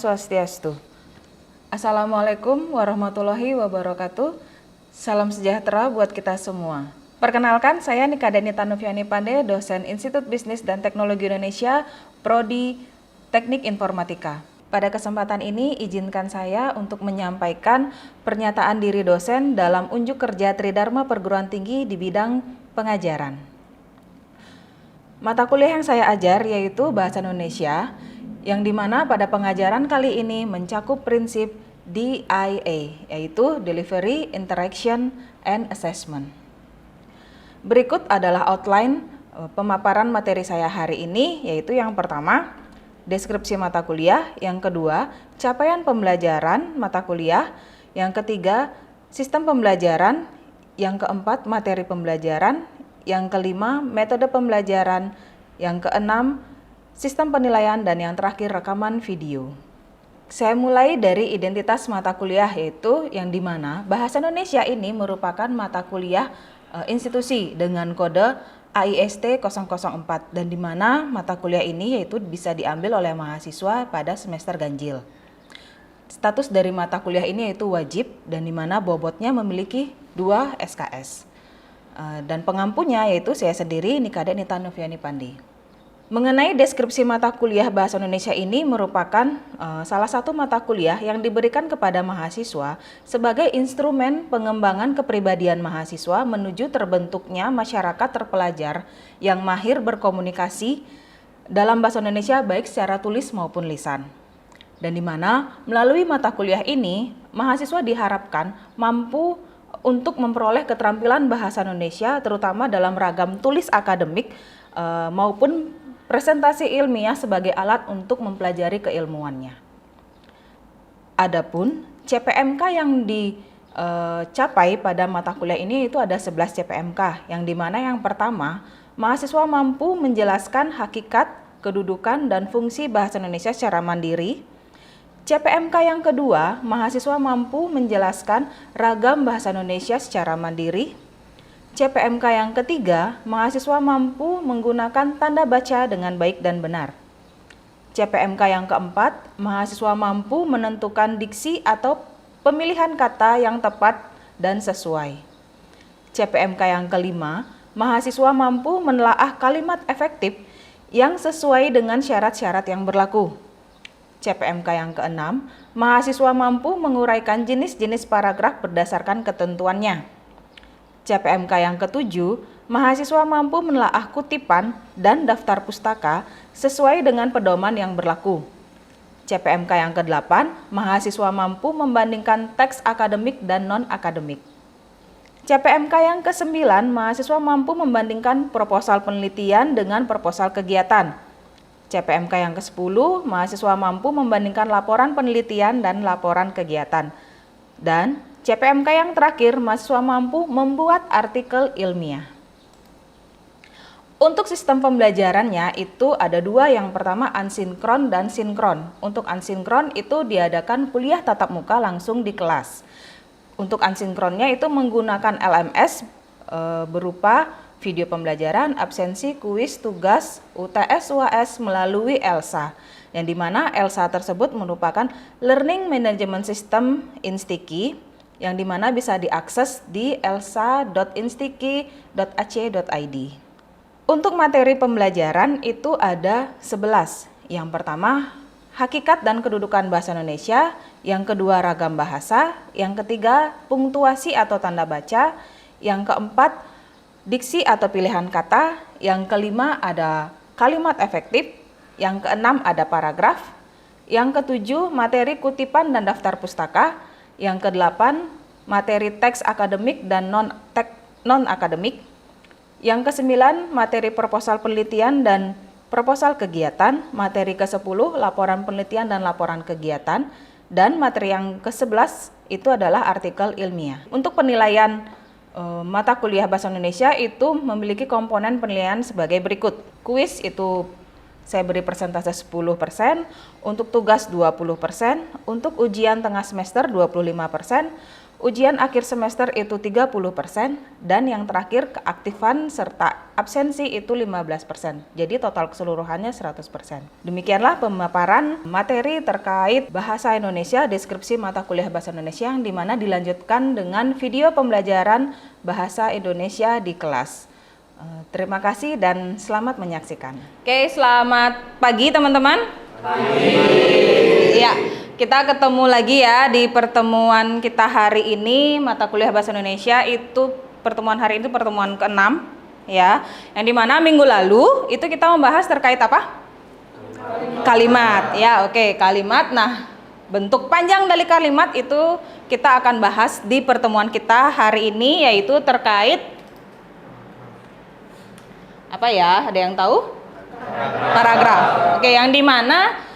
Swastiastu. Assalamualaikum warahmatullahi wabarakatuh. Salam sejahtera buat kita semua. Perkenalkan, saya Nika Denita Noviani Pandey, dosen Institut Bisnis dan Teknologi Indonesia, Prodi Teknik Informatika. Pada kesempatan ini, izinkan saya untuk menyampaikan pernyataan diri dosen dalam unjuk kerja Tridharma Perguruan Tinggi di bidang pengajaran. Mata kuliah yang saya ajar yaitu Bahasa Indonesia, yang dimana pada pengajaran kali ini mencakup prinsip DIA, yaitu Delivery, Interaction, and Assessment. Berikut adalah outline pemaparan materi saya hari ini, yaitu yang pertama, deskripsi mata kuliah, yang kedua, capaian pembelajaran mata kuliah, yang ketiga, sistem pembelajaran, yang keempat, materi pembelajaran, yang kelima, metode pembelajaran, yang keenam, sistem penilaian, dan yang terakhir rekaman video. Saya mulai dari identitas mata kuliah, yaitu yang dimana Bahasa Indonesia ini merupakan mata kuliah institusi dengan kode AIST 004, dan dimana mata kuliah ini yaitu bisa diambil oleh mahasiswa pada semester ganjil. Status dari mata kuliah ini yaitu wajib, dan dimana bobotnya memiliki 2 SKS. Dan pengampunya yaitu saya sendiri, Nika Denita Noviani Pandey. Mengenai deskripsi mata kuliah Bahasa Indonesia ini merupakan salah satu mata kuliah yang diberikan kepada mahasiswa sebagai instrumen pengembangan kepribadian mahasiswa menuju terbentuknya masyarakat terpelajar yang mahir berkomunikasi dalam bahasa Indonesia baik secara tulis maupun lisan. Dan di mana melalui mata kuliah ini mahasiswa diharapkan mampu untuk memperoleh keterampilan bahasa Indonesia terutama dalam ragam tulis akademik maupun presentasi ilmiah sebagai alat untuk mempelajari keilmuannya. Adapun CPMK yang dicapai pada mata kuliah ini itu ada 11 CPMK, yang dimana yang pertama, mahasiswa mampu menjelaskan hakikat, kedudukan, dan fungsi bahasa Indonesia secara mandiri. CPMK yang kedua, mahasiswa mampu menjelaskan ragam bahasa Indonesia secara mandiri. CPMK yang ketiga, mahasiswa mampu menggunakan tanda baca dengan baik dan benar. CPMK yang keempat, mahasiswa mampu menentukan diksi atau pemilihan kata yang tepat dan sesuai. CPMK yang kelima, mahasiswa mampu menelaah kalimat efektif yang sesuai dengan syarat-syarat yang berlaku. CPMK yang keenam, mahasiswa mampu menguraikan jenis-jenis paragraf berdasarkan ketentuannya. CPMK yang ketujuh, mahasiswa mampu menelaah kutipan dan daftar pustaka sesuai dengan pedoman yang berlaku. CPMK yang kedelapan, mahasiswa mampu membandingkan teks akademik dan non-akademik. CPMK yang kesembilan, mahasiswa mampu membandingkan proposal penelitian dengan proposal kegiatan. CPMK yang ke-10, mahasiswa mampu membandingkan laporan penelitian dan laporan kegiatan. Dan CPMK yang terakhir, mahasiswa mampu membuat artikel ilmiah. Untuk sistem pembelajarannya itu ada dua, yang pertama ansinkron dan sinkron. Untuk ansinkron itu diadakan kuliah tatap muka langsung di kelas. Untuk ansinkronnya itu menggunakan LMS berupa video pembelajaran, absensi, kuis, tugas, UTS, UAS melalui ELSA. Yang dimana ELSA tersebut merupakan Learning Management System Instiki, yang dimana bisa diakses di elsa.instiki.ac.id. Untuk materi pembelajaran itu ada 11. Yang pertama, hakikat dan kedudukan bahasa Indonesia. Yang kedua, ragam bahasa. Yang ketiga, punktuasi atau tanda baca. Yang keempat, diksi atau pilihan kata. Yang kelima, ada kalimat efektif. Yang keenam, ada paragraf. Yang ketujuh, materi kutipan dan daftar pustaka. Yang kedelapan, materi teks akademik dan non-akademik. Yang kesembilan, materi proposal penelitian dan proposal kegiatan. Materi ke-10, laporan penelitian dan laporan kegiatan. Dan materi yang ke-11 itu adalah artikel ilmiah. Untuk penilaian mata kuliah Bahasa Indonesia itu memiliki komponen penilaian sebagai berikut. Kuis itu saya beri persentase 10%, untuk tugas 20%, untuk ujian tengah semester 25%, ujian akhir semester itu 30%, dan yang terakhir keaktifan serta absensi itu 15%. Jadi total keseluruhannya 100%. Demikianlah pemaparan materi terkait bahasa Indonesia, deskripsi mata kuliah bahasa Indonesia, yang dimana dilanjutkan dengan video pembelajaran bahasa Indonesia di kelas. Terima kasih dan selamat menyaksikan. Oke, selamat pagi teman-teman. Pagi. Ya. Kita ketemu lagi ya di pertemuan kita hari ini, mata kuliah bahasa Indonesia. Itu pertemuan hari ini pertemuan ke-6 ya. Yang dimana minggu lalu itu kita membahas terkait apa? Kalimat. Ya, oke, kalimat. Nah, bentuk panjang dari kalimat itu kita akan bahas di pertemuan kita hari ini, yaitu terkait apa ya? Ada yang tahu? Paragraf. Oke, yang dimana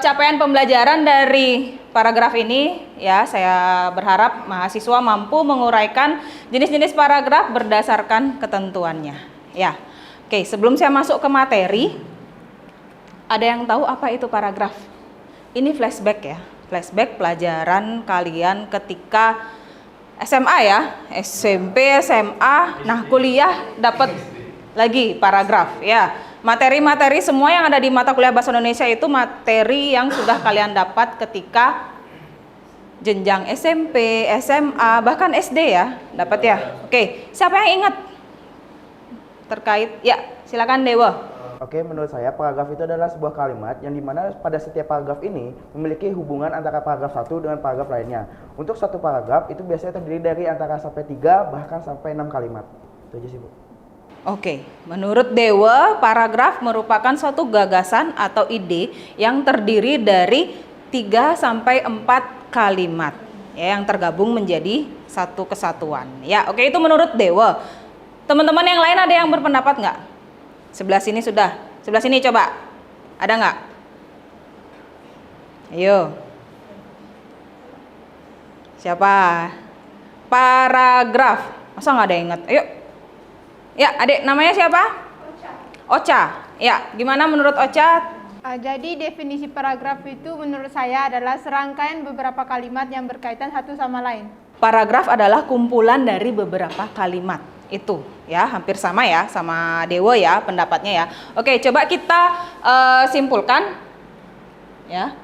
capaian pembelajaran dari paragraf ini ya, saya berharap mahasiswa mampu menguraikan jenis-jenis paragraf berdasarkan ketentuannya ya. Oke, sebelum saya masuk ke materi, ada yang tahu apa itu paragraf? Ini flashback ya, flashback pelajaran kalian ketika SMA ya, SMP, SMA, nah kuliah dapat lagi paragraf ya. Materi-materi semua yang ada di mata kuliah bahasa Indonesia itu materi yang sudah kalian dapat ketika jenjang SMP, SMA, bahkan SD ya, dapat ya. Oke, siapa yang ingat terkait? Ya, silakan Dewa. Oke, menurut saya paragraf itu adalah sebuah kalimat yang dimana pada setiap paragraf ini memiliki hubungan antara paragraf satu dengan paragraf lainnya. Untuk satu paragraf itu biasanya terdiri dari antara sampai 3 bahkan sampai 6 kalimat. Itu aja sih, Bu. Oke, menurut Dewa, paragraf merupakan suatu gagasan atau ide yang terdiri dari 3 sampai 4 kalimat ya, yang tergabung menjadi satu kesatuan. Ya, oke, itu menurut Dewa. Teman-teman yang lain ada yang berpendapat nggak? Sebelah sini sudah. Sebelah sini coba. Ada nggak? Ayo. Siapa? Paragraf. Masa nggak ada yang ingat? Ayo. Ya, adik, namanya siapa? Ocha. Ocha. Ya, gimana menurut Ocha? Jadi definisi paragraf itu menurut saya adalah serangkaian beberapa kalimat yang berkaitan satu sama lain. Paragraf adalah kumpulan dari beberapa kalimat. Itu ya, hampir sama ya sama Dewa ya pendapatnya ya. Oke, coba kita simpulkan ya.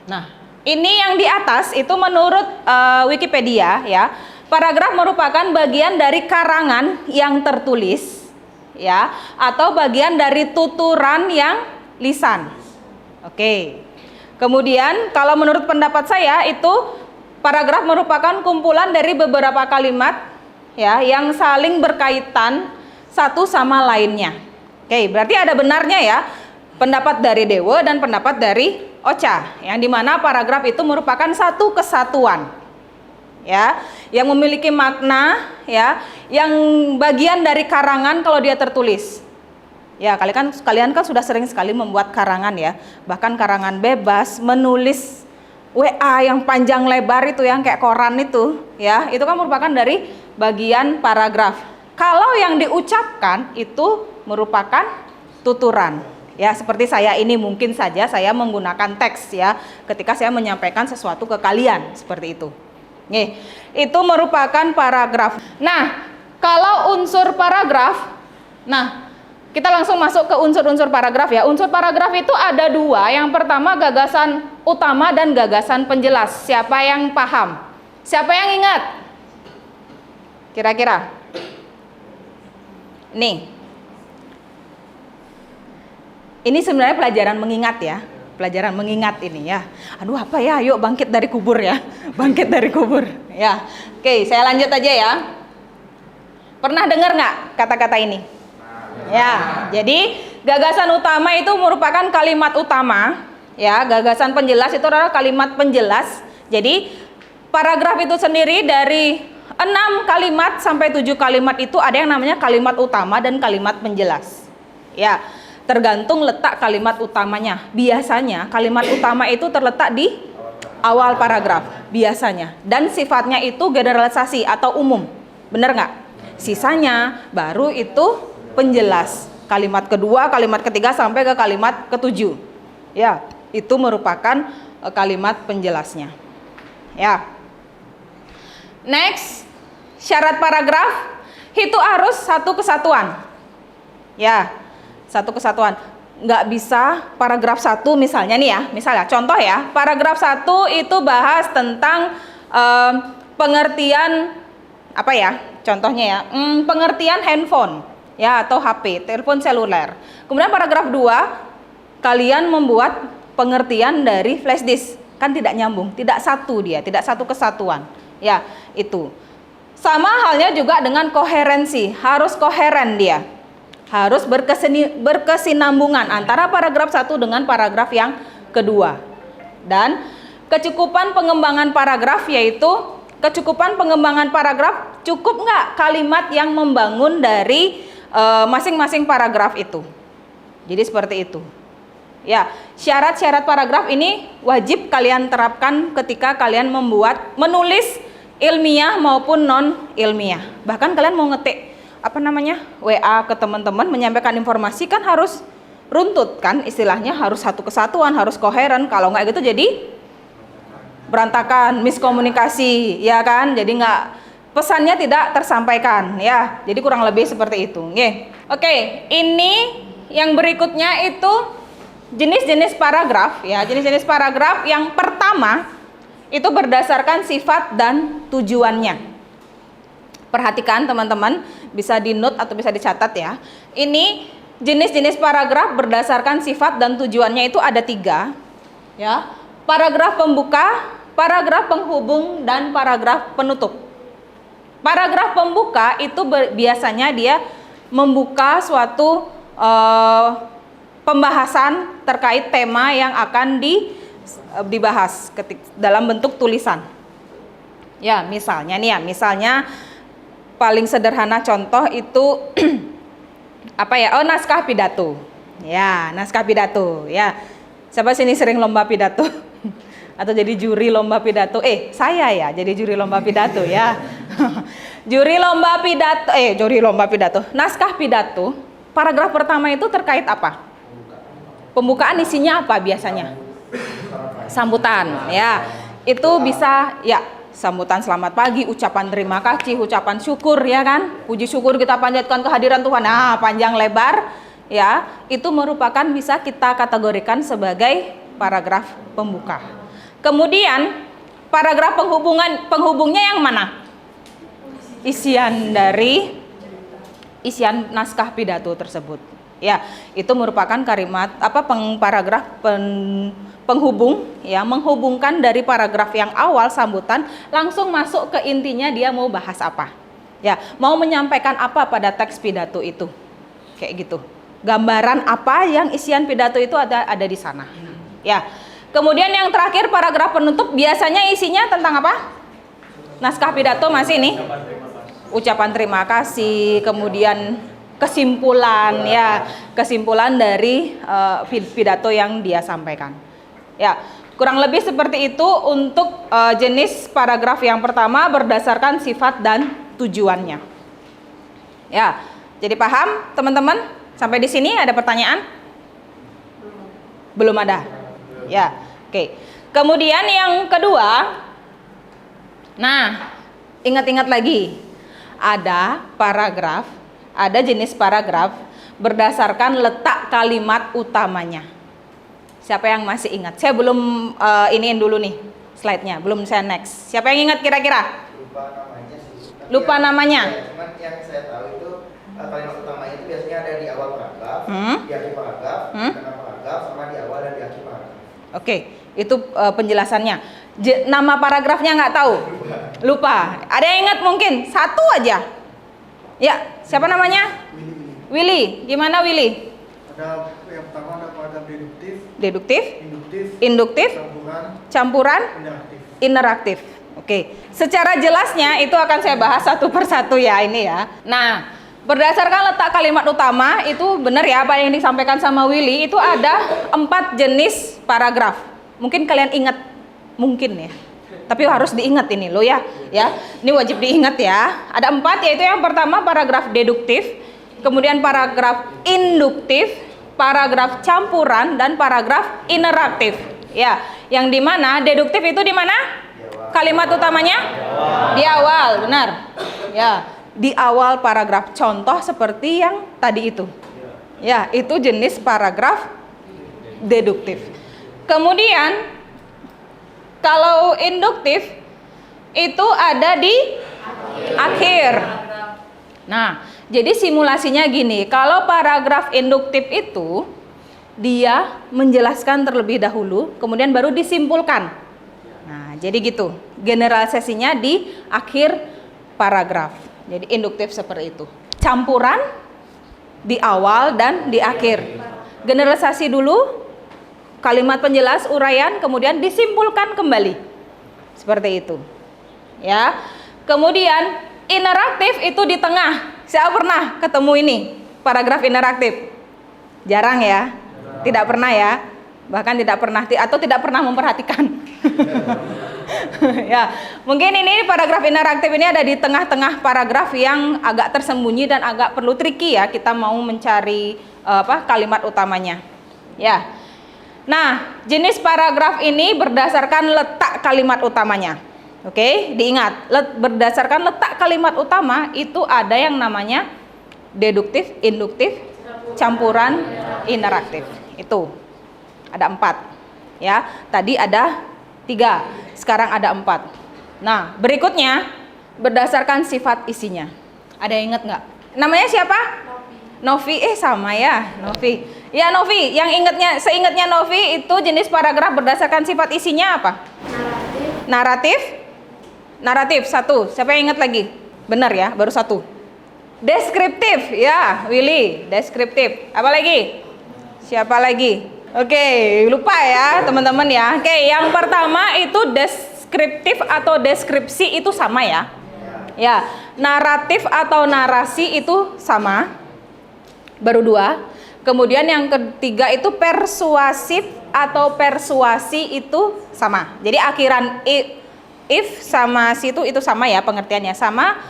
Nah, ini yang di atas itu menurut Wikipedia ya. Paragraf merupakan bagian dari karangan yang tertulis ya, atau bagian dari tuturan yang lisan. Oke. Kemudian kalau menurut pendapat saya itu paragraf merupakan kumpulan dari beberapa kalimat ya yang saling berkaitan satu sama lainnya. Oke, berarti ada benarnya ya pendapat dari Dewa dan pendapat dari Ocha, yang dimana paragraf itu merupakan satu kesatuan ya, yang memiliki makna ya, yang bagian dari karangan kalau dia tertulis. Ya, kalian kan sudah sering sekali membuat karangan ya, bahkan karangan bebas, menulis WA yang panjang lebar itu yang kayak koran itu ya, itu kan merupakan dari bagian paragraf. Kalau yang diucapkan itu merupakan tuturan. Ya, seperti saya ini mungkin saja saya menggunakan teks ya ketika saya menyampaikan sesuatu ke kalian seperti itu. Nih, itu merupakan paragraf. Nah, kalau unsur paragraf, nah kita langsung masuk ke unsur-unsur paragraf ya. Unsur paragraf itu ada 2. Yang pertama gagasan utama dan gagasan penjelas. Siapa yang paham? Siapa yang ingat? Kira-kira? Nih. Ini sebenarnya pelajaran mengingat ya. Pelajaran mengingat ini ya. Aduh, apa ya? Yuk bangkit dari kubur ya. Bangkit dari kubur ya. Oke, saya lanjut aja ya. Pernah dengar nggak kata-kata ini? Ya, jadi gagasan utama itu merupakan kalimat utama ya. Gagasan penjelas itu adalah kalimat penjelas. Jadi paragraf itu sendiri dari 6 kalimat sampai 7 kalimat itu ada yang namanya kalimat utama dan kalimat penjelas. Ya, tergantung letak kalimat utamanya. Biasanya kalimat utama itu terletak di awal paragraf biasanya, dan sifatnya itu generalisasi atau umum, bener nggak? Sisanya baru itu penjelas. Kalimat kedua, kalimat ketiga sampai ke kalimat ketujuh, ya itu merupakan kalimat penjelasnya. Ya, Next, syarat paragraf itu harus satu kesatuan. Ya, satu kesatuan. Nggak bisa paragraf 1 misalnya nih ya, misalnya contoh ya, paragraf 1 itu bahas tentang pengertian apa ya, contohnya ya, pengertian handphone ya atau HP, telepon seluler. Kemudian paragraf 2 kalian membuat pengertian dari flash disk, kan tidak nyambung, tidak satu dia, tidak satu kesatuan. Ya, itu. Sama halnya juga dengan koherensi, harus koheren dia. Harus berkesinambungan antara paragraf 1 dengan paragraf yang kedua. Dan kecukupan pengembangan paragraf yaitu kecukupan pengembangan paragraf, cukup nggak kalimat yang membangun dari masing-masing paragraf itu. Jadi seperti itu. Ya, syarat-syarat paragraf ini wajib kalian terapkan ketika kalian menulis ilmiah maupun non ilmiah. Bahkan kalian mau ngetik WA ke teman-teman menyampaikan informasi kan harus runtut kan, istilahnya harus satu kesatuan, harus koheren. Kalau nggak gitu jadi berantakan, miskomunikasi, ya kan? Jadi nggak, pesannya tidak tersampaikan, ya. Jadi kurang lebih seperti itu. Oke, ini yang berikutnya itu jenis-jenis paragraf, ya. Jenis-jenis paragraf yang pertama itu berdasarkan sifat dan tujuannya. Perhatikan teman-teman, bisa di note atau bisa dicatat ya. Ini jenis-jenis paragraf berdasarkan sifat dan tujuannya itu ada 3, ya. Paragraf pembuka, paragraf penghubung, dan paragraf penutup. Paragraf pembuka itu biasanya dia membuka suatu pembahasan terkait tema yang akan dibahas dalam bentuk tulisan. Ya, misalnya nih ya, misalnya paling sederhana contoh itu naskah pidato. Ya, naskah pidato, ya. Siapa sini sering lomba pidato? Atau jadi juri lomba pidato? Saya ya jadi juri lomba pidato ya. Juri lomba pidato. Naskah pidato, paragraf pertama itu terkait apa? Pembukaan isinya apa biasanya? Sambutan, ya. Itu bisa ya, sambutan selamat pagi, ucapan terima kasih, ucapan syukur, ya kan? Puji syukur kita panjatkan kehadiran Tuhan. Nah, panjang lebar, ya. Itu merupakan bisa kita kategorikan sebagai paragraf pembuka. Kemudian paragraf penghubungnya yang mana? Isian naskah pidato tersebut. Ya, itu merupakan paragraf penghubung, ya, menghubungkan dari paragraf yang awal sambutan langsung masuk ke intinya dia mau bahas apa. Ya, mau menyampaikan apa pada teks pidato itu. Kayak gitu. Gambaran apa yang isian pidato itu ada di sana. Ya. Kemudian yang terakhir paragraf penutup biasanya isinya tentang apa? Naskah pidato masih nih. Ucapan terima kasih, kemudian kesimpulan, ya, kesimpulan dari pidato yang dia sampaikan. Ya, kurang lebih seperti itu untuk jenis paragraf yang pertama berdasarkan sifat dan tujuannya. Ya, jadi paham teman-teman? Sampai di sini ada pertanyaan? Belum ada. Ya, oke. Kemudian yang kedua, nah, ingat-ingat lagi, ada jenis paragraf berdasarkan letak kalimat utamanya. Siapa yang masih ingat? Saya belum iniin dulu nih slide-nya, belum saya next. Siapa yang ingat kira-kira? Lupa namanya sih. Lupa namanya? Cuman yang saya tahu itu kalimat utamanya itu biasanya ada di awal paragraf, di akhir paragraf, di tengah paragraf, sama di awal dan di akhir paragraf. Oke, itu penjelasannya. Nama paragrafnya nggak tahu? Lupa. Ada yang ingat mungkin? Satu aja. Ya, siapa namanya? Willy. Gimana Willy? Ada yang pertama ada paragraf deduktif, induktif, campuran, interaktif. Oke. Secara jelasnya itu akan saya bahas satu persatu ya ini ya. Nah, berdasarkan letak kalimat utama itu benar ya apa yang disampaikan sama Willy, itu ada 4 jenis paragraf. Mungkin kalian ingat, mungkin ya. Tapi harus diingat ini loh ya. Ini wajib diingat ya. Ada 4, yaitu yang pertama paragraf deduktif, kemudian paragraf induktif, paragraf campuran, dan paragraf interaktif. Ya, yang dimana deduktif itu di mana? kalimat utamanya? Di awal, benar. Ya, di awal paragraf. Contoh seperti yang tadi itu. Ya, itu jenis paragraf deduktif. Kemudian kalau induktif itu ada di akhir. Nah, jadi simulasinya gini, kalau paragraf induktif itu dia menjelaskan terlebih dahulu, kemudian baru disimpulkan. Nah, jadi gitu. Generalisasinya di akhir paragraf. Jadi induktif seperti itu. Campuran di awal dan di akhir. Generalisasi dulu, kalimat penjelas, uraian, kemudian disimpulkan kembali. Seperti itu. Ya. Kemudian interaktif itu di tengah. Siapa pernah ketemu ini? Paragraf interaktif? Jarang ya? Tidak pernah ya? Bahkan tidak pernah atau tidak pernah memperhatikan. Ya, mungkin ini paragraf interaktif ini ada di tengah-tengah paragraf yang agak tersembunyi dan agak perlu tricky ya. Kita mau mencari kalimat utamanya. Ya. Nah, jenis paragraf ini berdasarkan letak kalimat utamanya. Oke, diingat, berdasarkan letak kalimat utama itu ada yang namanya deduktif, induktif, campuran, interaktif. Itu ada 4 ya, tadi ada 3, sekarang ada 4. Nah, berikutnya berdasarkan sifat isinya. Ada yang ingat nggak? Namanya siapa? Novi. Sama ya, Novi. Ya, Novi, yang seingatnya Novi itu jenis paragraf berdasarkan sifat isinya apa? Naratif 1. Siapa yang ingat lagi? Benar ya, baru 1. Deskriptif, ya, Willy, deskriptif. Apa lagi? Siapa lagi? Oke, lupa ya teman-teman ya. Oke, yang pertama itu deskriptif atau deskripsi itu sama ya. Ya, naratif atau narasi itu sama. Baru 2. Kemudian yang ketiga itu persuasif atau persuasi itu sama. Jadi akhiran if sama situ itu sama ya pengertiannya. Sama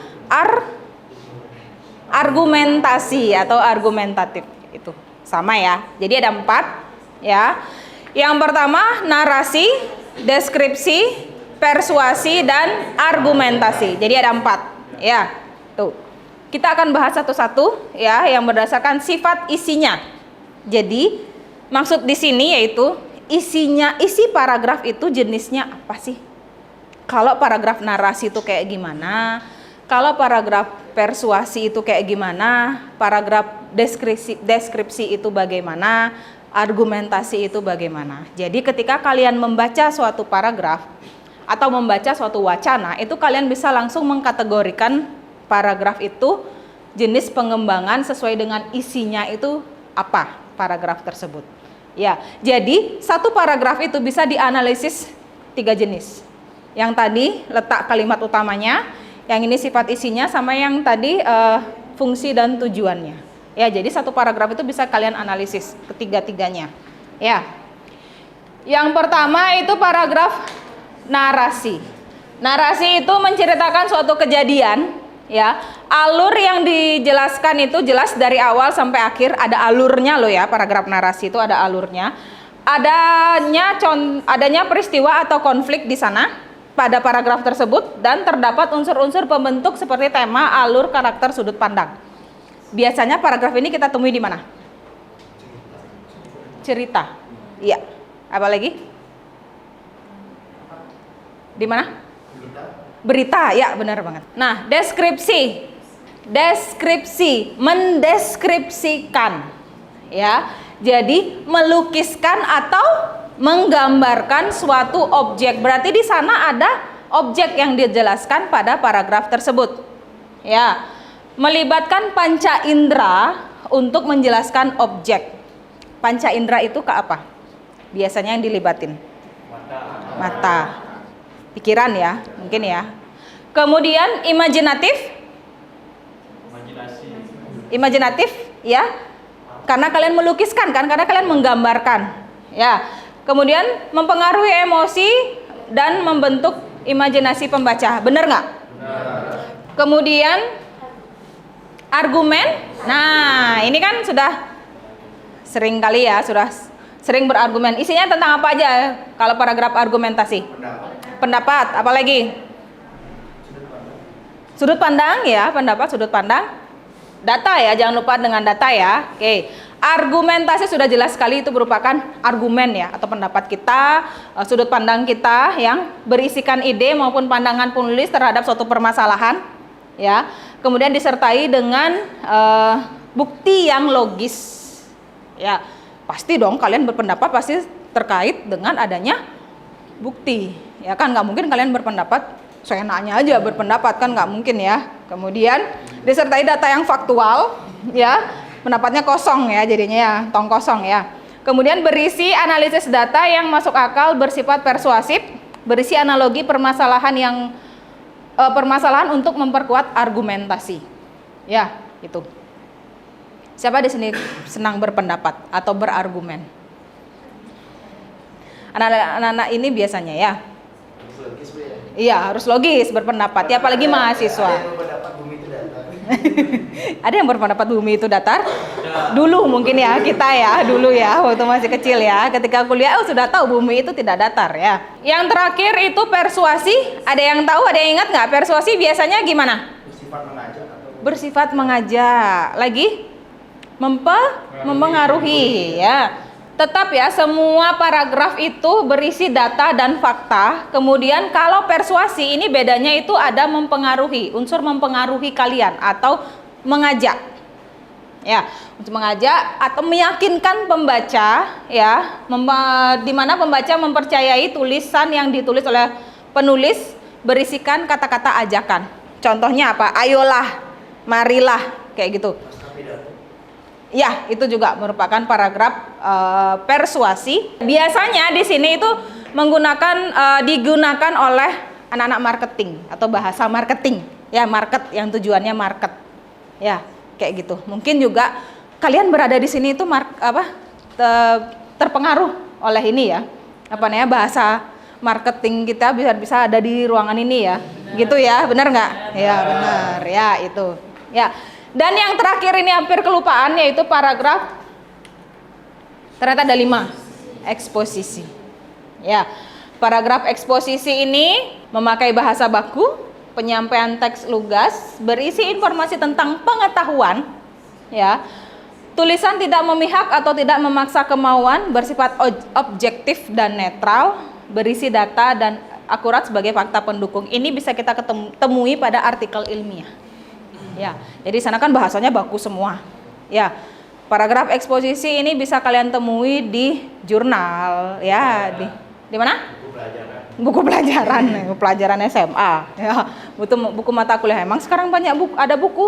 argumentasi atau argumentatif itu sama ya. Jadi ada 4 ya. Yang pertama narasi, deskripsi, persuasi, dan argumentasi. Jadi ada 4 ya. Tuh. Kita akan bahas satu-satu ya yang berdasarkan sifat isinya. Jadi maksud di sini yaitu isi paragraf itu jenisnya apa sih? Kalau paragraf narasi itu kayak gimana? Kalau paragraf persuasi itu kayak gimana? Paragraf deskripsi itu bagaimana? Argumentasi itu bagaimana? Jadi ketika kalian membaca suatu paragraf atau membaca suatu wacana, itu kalian bisa langsung mengkategorikan paragraf itu jenis pengembangan sesuai dengan isinya itu apa paragraf tersebut. Ya, jadi satu paragraf itu bisa dianalisis 3 jenis. Yang tadi letak kalimat utamanya, yang ini sifat isinya, sama yang tadi fungsi dan tujuannya. Ya, jadi satu paragraf itu bisa kalian analisis ketiga-tiganya. Ya. Yang pertama itu paragraf narasi. Narasi itu menceritakan suatu kejadian, ya. Alur yang dijelaskan itu jelas dari awal sampai akhir, ada alurnya loh ya. Paragraf narasi itu ada alurnya. Adanya peristiwa atau konflik di sana pada paragraf tersebut, dan terdapat unsur-unsur pembentuk seperti tema, alur, karakter, sudut pandang. Biasanya paragraf ini kita temui di mana? Cerita. Iya. Apa lagi? Di mana? Berita. Ya, benar banget. Nah, deskripsi. Deskripsi, mendeskripsikan. Ya. Jadi melukiskan atau menggambarkan suatu objek. Berarti di sana ada objek yang dijelaskan pada paragraf tersebut. Ya. Melibatkan panca indera untuk menjelaskan objek. Panca indera itu ke apa? Biasanya yang dilibatin? Mata. Pikiran ya, mungkin ya. Kemudian imajinatif. Imajinatif ya. Karena kalian melukiskan kan, karena kalian menggambarkan. Ya. Kemudian mempengaruhi emosi dan membentuk imajinasi pembaca. Benar nggak? Kemudian argumen. Nah, ini kan sudah sering kali ya, sudah sering berargumen. Isinya tentang apa aja kalau paragraf argumentasi? pendapat, apalagi? Sudut pandang ya, pendapat, sudut pandang. Data ya, jangan lupa dengan data ya. Oke. Argumentasi sudah jelas sekali, itu merupakan argumen ya, atau pendapat kita, sudut pandang kita yang berisikan ide maupun pandangan penulis terhadap suatu permasalahan ya. Kemudian disertai dengan bukti yang logis ya. Pasti dong kalian berpendapat pasti terkait dengan adanya bukti ya kan, nggak mungkin kalian berpendapat seenaknya aja berpendapat kan, nggak mungkin ya. Kemudian disertai data yang faktual ya, pendapatnya kosong ya, jadinya ya tong kosong ya. Kemudian berisi analisis data yang masuk akal, bersifat persuasif, berisi analogi permasalahan untuk memperkuat argumentasi ya. Itu siapa di sini senang berpendapat atau berargumen? Anak-anak ini biasanya ya. Iya, harus logis berpendapat. Ya, apalagi mahasiswa. Ada yang berpendapat bumi itu datar? Dulu mungkin ya, kita ya, dulu ya, waktu masih kecil ya. Ketika kuliah, sudah tahu bumi itu tidak datar ya. Yang terakhir itu persuasi. Ada yang tahu, ada yang ingat nggak? Persuasi biasanya gimana? Bersifat mengajak atau Bersifat mengajak. Lagi? Mempengaruhi ya. Tetap ya, semua paragraf itu berisi data dan fakta. Kemudian kalau persuasi ini bedanya itu ada mempengaruhi, unsur mempengaruhi kalian atau mengajak. Ya, untuk mengajak atau meyakinkan pembaca ya, di mana pembaca mempercayai tulisan yang ditulis oleh penulis berisikan kata-kata ajakan. Contohnya apa? Ayolah, marilah, kayak gitu. Ya, itu juga merupakan paragraf persuasi. Biasanya di sini itu digunakan oleh anak-anak marketing atau bahasa marketing. Ya, market yang tujuannya market. Ya, kayak gitu. Mungkin juga kalian berada di sini itu terpengaruh oleh ini ya. Apa namanya? Bahasa marketing kita bisa ada di ruangan ini ya. Gitu ya, benar nggak? Ya, benar. Ya, itu. Ya. Dan yang terakhir ini hampir kelupaan, yaitu paragraf ternyata ada 5, eksposisi. Ya, paragraf eksposisi ini memakai bahasa baku, penyampaian teks lugas, berisi informasi tentang pengetahuan. Ya, tulisan tidak memihak atau tidak memaksa kemauan, bersifat objektif dan netral, berisi data dan akurat sebagai fakta pendukung. Ini bisa kita temui pada artikel ilmiah. Ya, jadi sana kan bahasanya baku semua. Ya, paragraf eksposisi ini bisa kalian temui di jurnal, ya, di mana? Buku pelajaran SMA. Ya, buku mata kuliah. Emang sekarang banyak ada buku? Ada buku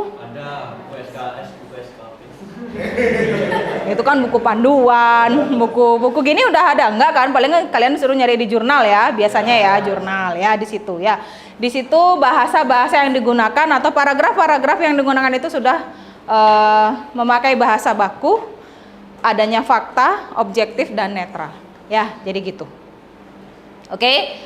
SKS, buku SKP. Itu kan buku panduan, buku gini udah ada enggak kan? Paling kalian suruh nyari di jurnal ya, biasanya ya jurnal ya di situ ya. Di situ bahasa-bahasa yang digunakan atau paragraf-paragraf yang digunakan itu sudah memakai bahasa baku, adanya fakta, objektif dan netral. Ya, jadi gitu. Oke.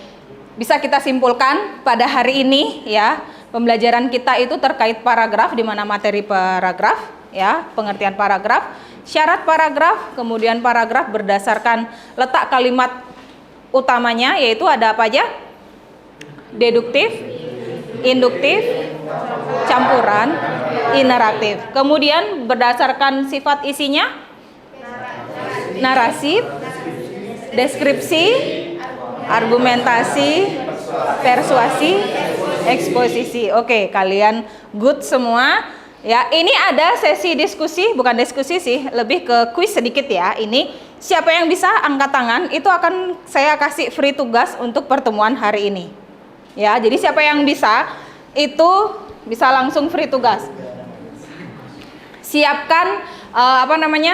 Bisa kita simpulkan pada hari ini ya, pembelajaran kita itu terkait paragraf, di mana materi paragraf ya, pengertian paragraf, syarat paragraf, kemudian paragraf berdasarkan letak kalimat utamanya, yaitu ada apa aja? Deduktif, induktif, campuran, ineratif. Kemudian berdasarkan sifat isinya, narasi, deskripsi, argumentasi, persuasi, eksposisi. Oke, kalian good semua. Ya, ini ada sesi diskusi, bukan diskusi sih, lebih ke kuis sedikit ya. Ini siapa yang bisa angkat tangan, itu akan saya kasih free tugas untuk pertemuan hari ini. Ya, jadi siapa yang bisa, itu bisa langsung free tugas. Siapkan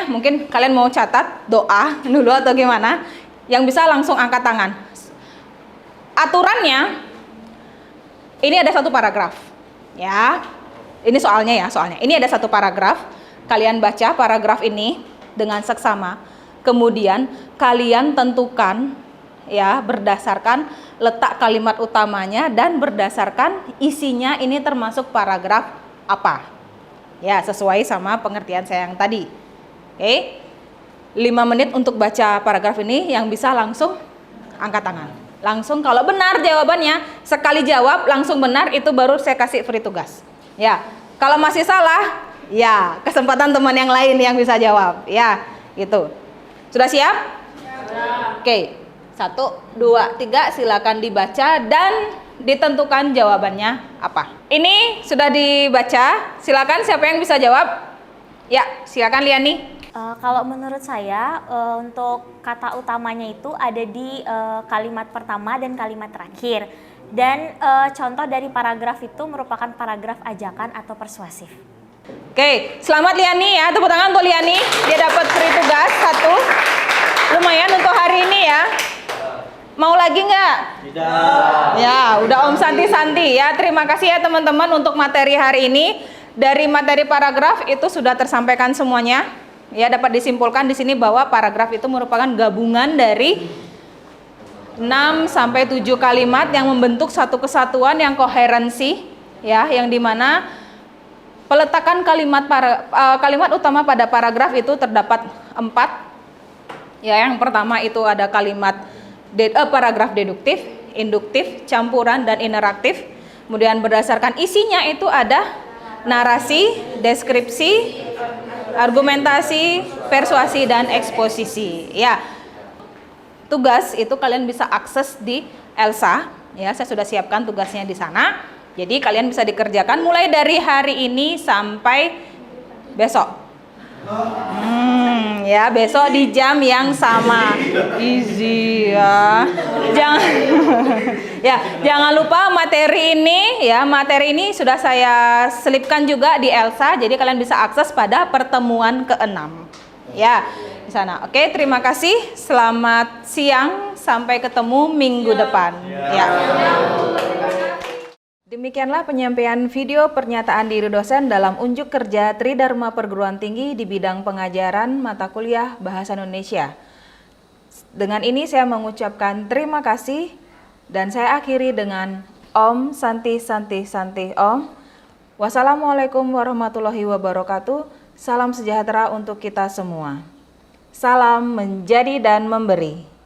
mungkin kalian mau catat doa dulu atau gimana. Yang bisa langsung angkat tangan. Aturannya, ini ada satu paragraf. Ya, ini soalnya. Ini ada satu paragraf. Kalian baca paragraf ini dengan seksama. Kemudian kalian tentukan ya berdasarkan letak kalimat utamanya dan berdasarkan isinya ini termasuk paragraf apa. Ya, sesuai sama pengertian saya yang tadi. Oke. 5 menit untuk baca paragraf ini, yang bisa langsung angkat tangan. Langsung kalau benar jawabannya, sekali jawab langsung benar, itu baru saya kasih free tugas. Ya, kalau masih salah, ya kesempatan teman yang lain yang bisa jawab. Ya, gitu. Sudah siap? Ya. Oke, 1, 2, 3, silakan dibaca dan ditentukan jawabannya apa. Ini sudah dibaca, silakan siapa yang bisa jawab? Ya, silakan Liani. Kalau menurut saya untuk kata utamanya itu ada di kalimat pertama dan kalimat terakhir. Dan contoh dari paragraf itu merupakan paragraf ajakan atau persuasif. Oke, selamat Liani ya, tepuk tangan untuk Liani. Dia dapat free tugas 1. Lumayan untuk hari ini ya. Mau lagi nggak? Tidak. Ya, udah Om Santi-Santi ya. Terima kasih ya teman-teman untuk materi hari ini. Dari materi paragraf itu sudah tersampaikan semuanya. Ya, dapat disimpulkan di sini bahwa paragraf itu merupakan gabungan dari 6 sampai 7 kalimat yang membentuk satu kesatuan yang koherensi, ya, yang dimana peletakan kalimat utama pada paragraf itu terdapat 4. Ya, yang pertama itu ada kalimat paragraf deduktif, induktif, campuran, dan interaktif. Kemudian berdasarkan isinya itu ada narasi, deskripsi, argumentasi, persuasi, dan eksposisi. Ya, tugas itu kalian bisa akses di Elsa. Ya, saya sudah siapkan tugasnya di sana. Jadi kalian bisa dikerjakan mulai dari hari ini sampai besok. Ya, besok di jam yang sama. Easy ya. Jangan lupa materi ini sudah saya selipkan juga di Elsa, jadi kalian bisa akses pada pertemuan ke-6. Ya, di sana. Oke, terima kasih. Selamat siang, sampai ketemu minggu depan. Ya. Demikianlah penyampaian video pernyataan diri dosen dalam unjuk kerja Tridharma Perguruan Tinggi di bidang pengajaran mata kuliah Bahasa Indonesia. Dengan ini saya mengucapkan terima kasih dan saya akhiri dengan Om Santi Santi Santi Om. Wassalamualaikum warahmatullahi wabarakatuh. Salam sejahtera untuk kita semua. Salam menjadi dan memberi.